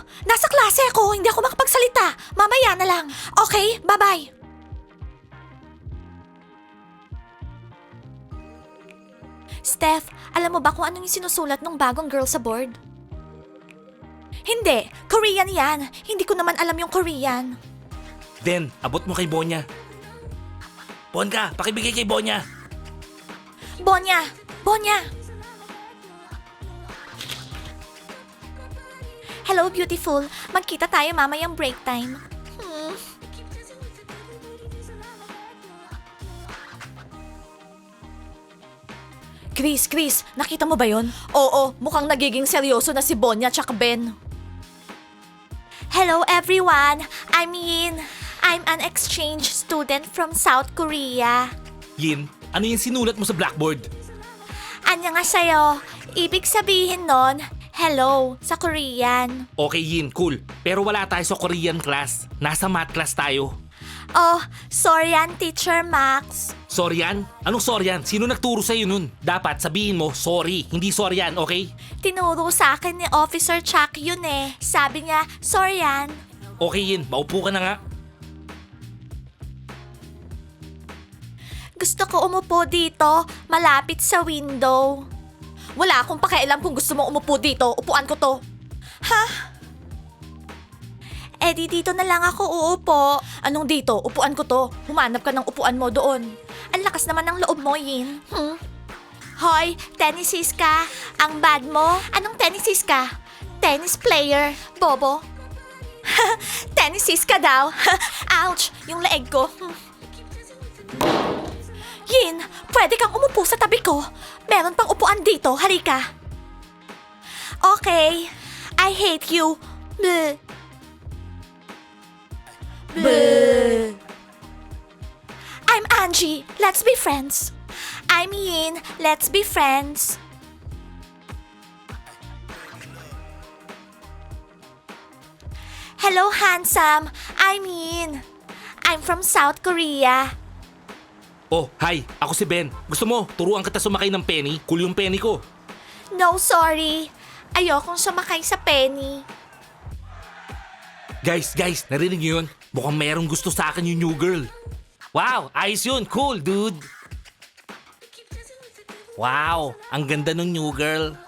Hello? Nasa klase ako, hindi ako makapagsalita. Mamaya na lang. Okay, bye-bye. Steph, alam mo ba kung anong yung sinusulat ng bagong girl sa board? Hindi, Korean yan. Hindi ko naman alam yung Korean. Then, abot mo kay Bonya. Bonka, pakibigay kay Bonya. Bonya! Bonya! Hello, beautiful. Magkita tayo mamayang break time. Chris, nakita mo ba yon? Oo, mukhang nagiging seryoso na si Bonya tsaka Ben. Hello everyone, I'm Yin. I'm an exchange student from South Korea. Yin, ano yung sinulat mo sa blackboard? Annyeonghaseyo. Ibig sabihin nun, hello sa Korean. Okay, Yin, cool. Pero wala tayo sa Korean class. Nasa math class tayo. Oh, sorry yan, Teacher Max. Soryan? Anong soryan? Sino nagturo sa'yo nun? Dapat sabihin mo, sorry. Hindi soryan, okay? Tinuro sa akin ni Officer Chuck yun eh. Sabi niya, sorry yan. Okay, Yin. Maupo ka na nga. Gusto ko umupo dito, malapit sa window. Wala akong pakialam kung gusto mong umupo dito. Upuan ko to. Ha? Eh di dito na lang ako uupo. Anong dito? Upuan ko to. Humanap ka ng upuan mo doon. Ang lakas naman ng loob mo, Yin. Hoy, tennisis ka. Ang bad mo. Anong tennisis ka? Tennis player. Bobo. Tennisis ka daw. Ouch! Yung leeg ko. Yin, pwede kang umupo sa tabi ko. Meron pang upuan dito. Halika. Okay. I hate you. Bleh. Bleh. I'm Angie. Let's be friends. I'm Yin. Let's be friends. Hello, handsome. I'm Yin. I'm from South Korea. Oh, hi. Ako si Ben. Gusto mo, turuan kita sumakay ng penny? Cool yung penny ko. No, sorry. Ayokong sumakay sa penny. Guys, narinig niyo yun? Mukhang merong gusto sa akin yung new girl. Wow, ayos yun. Cool, dude. Wow, ang ganda ng new girl.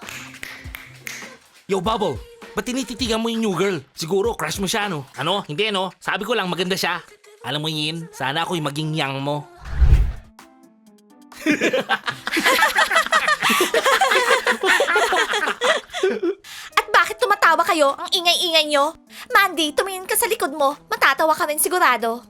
Yo, Bubble, ba't tinititigan mo yung new girl? Siguro, crush mo siya, no? Ano? Hindi, no? Sabi ko lang, maganda siya. Alam mo, Yin, sana ako'y maging yang mo. At bakit tumatawa kayo? Ang ingay-ingay nyo? Mandy, tumingin ka sa likod mo. Matatawa ka rin sigurado.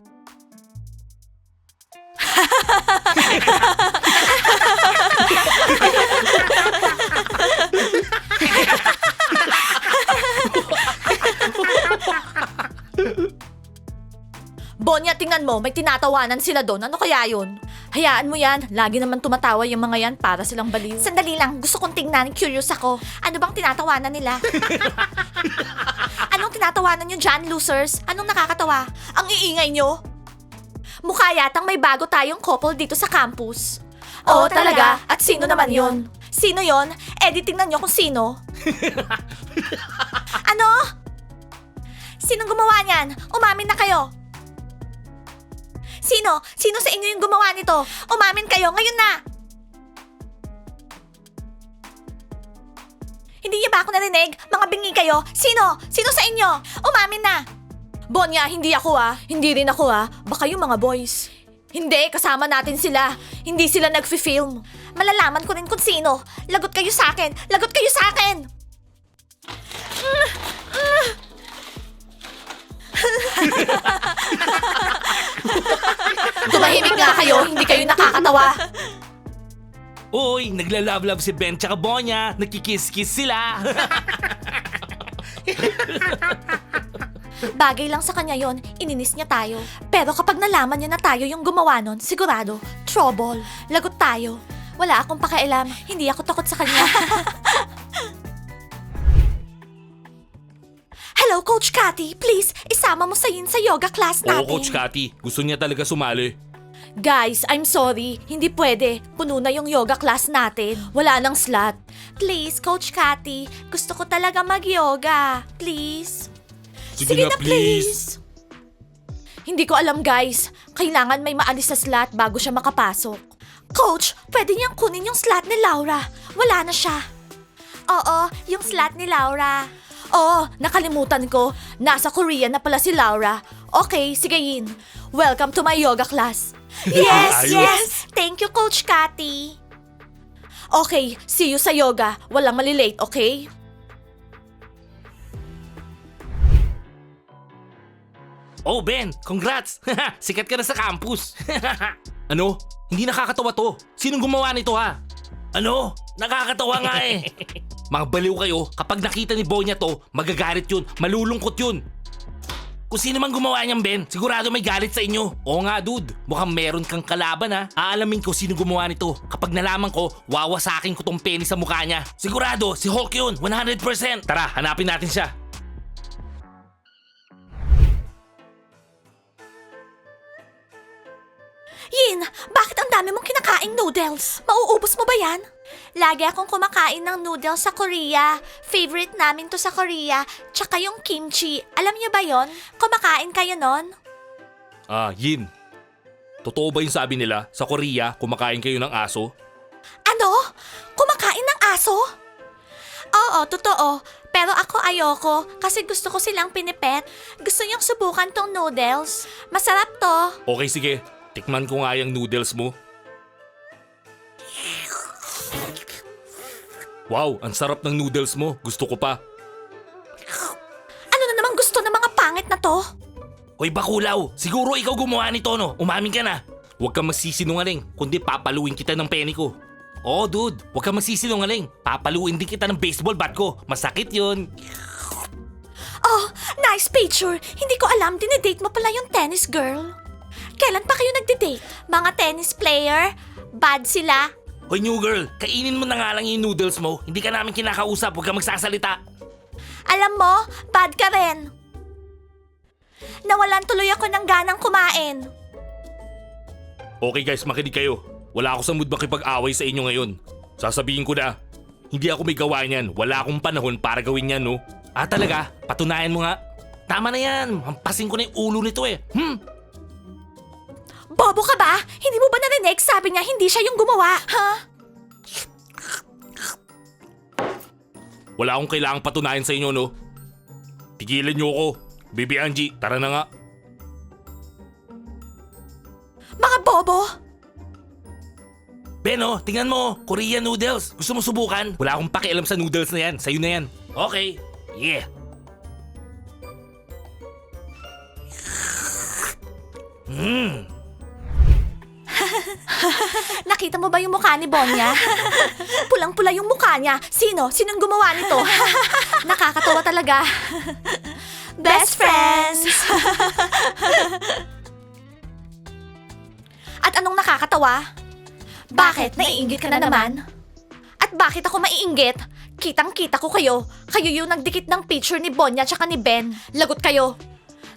Bonya, tingnan mo, may tinatawanan sila doon. Ano kaya yun? Hayaan mo yan. Lagi naman tumatawa yung mga yan para silang baliw. Sandali lang, gusto kong tingnan. Curious ako. Ano bang tinatawanan nila? Anong tinatawanan nyo dyan, losers? Anong nakakatawa? Ang iingay nyo? Mukha yatang may bago tayong couple dito sa campus. Oo, talaga? At sino naman yon? Sino yon? Tingnan nyo kung sino. Ano? Sinong gumawa niyan? Umamin na kayo. Sino? Sino sa inyo yung gumawa nito? Umamin kayo ngayon na! Hindi niya ba ako narinig? Mga bingi kayo? Sino? Sino sa inyo? Umamin na! Bonya, hindi ako ah. Hindi rin ako ah. Baka yung mga boys. Hindi, kasama natin sila. Hindi sila nagfi-film. Malalaman ko rin kung sino. Lagot kayo sa akin! Lagot kayo sa akin! Tumahimik nga kayo, hindi kayo nakakatawa. Uy, naglalove-love si Ben tsaka Bonya. Nagkikiss-kiss sila. Bagay lang sa kanya yon, ininis niya tayo. Pero kapag nalaman niya na tayo yung gumawa nun, sigurado, trouble. Lagot tayo. Wala akong pakialam, hindi ako takot sa kanya. Hello, Coach Cathy. Please, isama mo sa Yin sa yoga class natin. Oo, Coach Cathy. Gusto niya talaga sumali. Guys, I'm sorry. Hindi pwede. Puno na yung yoga class natin. Wala nang slot. Please, Coach Cathy. Gusto ko talaga mag-yoga. Please. Sige na, please. Hindi ko alam guys. Kailangan may maalis sa slot bago siya makapasok. Coach, pwede niyang kunin yung slot ni Laura. Wala na siya. Oo, yung slot ni Laura. Oo, nakalimutan ko. Nasa Korea na pala si Laura. Okay, sige Yin. Welcome to my yoga class. Yes, Ayos. yes. Thank you, Coach Cathy. Okay, see you sa yoga. Walang malilate, okay? Oh, Ben, congrats! Sikat ka na sa campus. Ano? Hindi nakakatawa to. Sinong gumawa nito ha? Ano? Nakakatawa nga eh. Mga baliw kayo, kapag nakita ni Bonya to, magagalit yun, malulungkot yun. Kung sino man gumawa niyan, Ben, sigurado may galit sa inyo. Oo nga, dude. Mukhang meron kang kalaban ha. Aalamin ko sino gumawa nito. Kapag nalaman ko, wawasakin ko tong penny sa mukha niya. Sigurado, si Hulk yun, 100%. Tara, hanapin natin siya. Yin, bakit ang dami mong kinakaing noodles? Mauubos mo ba yan? Lagi akong kumakain ng noodles sa Korea. Favorite namin to sa Korea. Tsaka yung kimchi. Alam niyo ba yon? Kumakain kayo nun? Yin. Totoo ba yung sabi nila, sa Korea, kumakain kayo ng aso? Ano? Kumakain ng aso? Oo, totoo. Pero ako ayoko kasi gusto ko silang pinipet. Gusto niyong subukan tong noodles. Masarap to. Okay, sige. Tikman ko nga yung noodles mo. Wow, ang sarap ng noodles mo. Gusto ko pa. Ano na naman gusto ng mga pangit na to? Hoy bakulaw, siguro ikaw gumawa nito no? Umamin ka na. Huwag kang magsisinungaling, kundi papaluin kita ng penny ko. Oh dude, huwag kang magsisinungaling. Papaluin din kita ng baseball bat ko. Masakit yun. Oh, nice picture. Hindi ko alam, dinedate mo pala yung tennis girl. Kailan pa kayo nagde-date? Mga tennis player? Bad sila? Hoy new girl, kainin mo na nga lang yung noodles mo. Hindi ka namin kinakausap, huwag kang magsasalita. Alam mo, bad ka rin. Nawalan tuloy ako ng ganang kumain. Okay guys, makinig kayo. Wala ako sa mood makipag-away sa inyo ngayon. Sasabihin ko na, hindi ako may gawa niyan. Wala akong panahon para gawin yan, no? Talaga? Patunayan mo nga. Tama na yan. Hampasin ko na yung ulo nito eh. Bobo ka ba? Hindi mo ba narinig? Sabi niya hindi siya yung gumawa. Ha? Wala akong kailangang patunayan sa inyo, no? Tigilan niyo ako. Baby Angie, tara na nga. Mga bobo! Beno, tingnan mo. Korean noodles. Gusto mo subukan? Wala akong pakialam sa noodles na yan. Sa'yo na yan. Okay. Yeah. Nakita mo ba yung mukha ni Bonya? Pulang-pula yung mukha niya. Sino? Sinong gumawa nito? Nakakatawa talaga. Best friends! At anong nakakatawa? Bakit? Naiinggit ka na naman? At bakit ako maiinggit? Kitang-kita ko kayo. Kayo yung nagdikit ng picture ni Bonya tsaka ni Ben. Lagot kayo.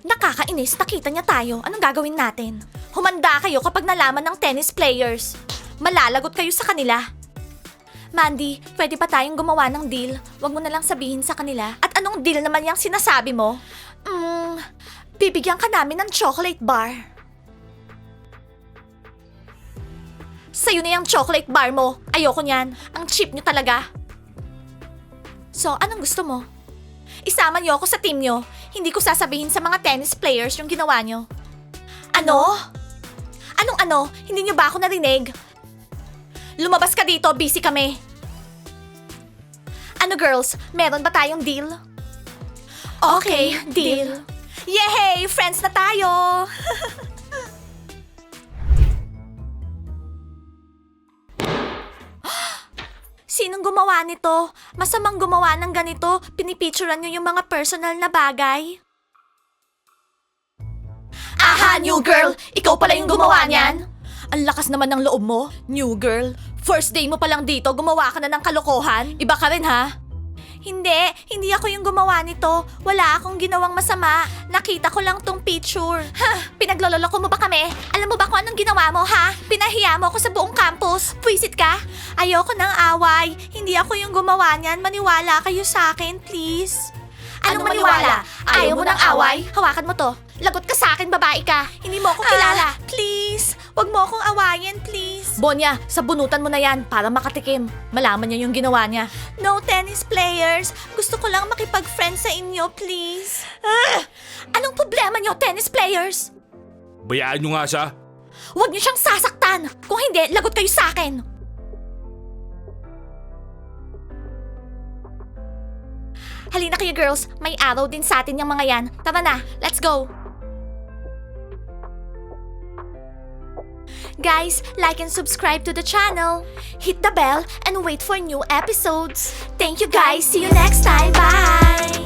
Nakakainis, nakita niya tayo. Anong gagawin natin? Humanda kayo kapag nalaman ng tennis players. Malalagot kayo sa kanila. Mandy, pwede pa tayong gumawa ng deal. Huwag mo na lang sabihin sa kanila. At anong deal naman yung sinasabi mo? Bibigyan ka namin ng chocolate bar. Sa'yo na yung chocolate bar mo. Ayoko niyan. Ang cheap niyo talaga. So, anong gusto mo? Isama niyo ako sa team niyo. Hindi ko sasabihin sa mga tennis players yung ginawa niyo. Ano? Anong ano? Hindi niyo ba ako narinig? Lumabas ka dito, busy kami. Ano girls, meron ba tayong deal? Okay, deal. Yay! Friends na tayo! Sinong gumawa nito? Masamang gumawa ng ganito, pinipicturean niyo yung mga personal na bagay. Aha, new girl! Ikaw pala yung gumawa niyan? Ang lakas naman ng loob mo, new girl. First day mo pa lang dito, gumawa ka na ng kalokohan. Iba ka rin, ha? Hindi ako yung gumawa nito. Wala akong ginawang masama. Nakita ko lang tong picture. Ha? Pinagloloko mo ba kami? Alam mo ba kung anong ginawa mo, ha? Pinahiya mo ako sa buong campus. Pwisit ka? Ayoko ng away. Hindi ako yung gumawa niyan. Maniwala kayo sa akin, please. Anong maniwala? Ayaw mo ng away? Hawakan mo to. Lagot ka sa akin, babae ka. Hindi mo ako kilala. Please, wag mo akong awayin, please. Bonya, sabunutan mo na yan para makatikim. Malaman niya yung ginawa niya. No, tennis players. Gusto ko lang makipag-friend sa inyo, please. Anong problema niyo, tennis players? Bayaan nyo nga siya. Huwag niyo siyang sasaktan. Kung hindi, lagot kayo sa akin. Halina kayo girls, may araw din sa atin yung mga yan. Tara na, let's go! Guys, like and subscribe to the channel. Hit the bell and wait for new episodes. Thank you guys, see you next time, bye!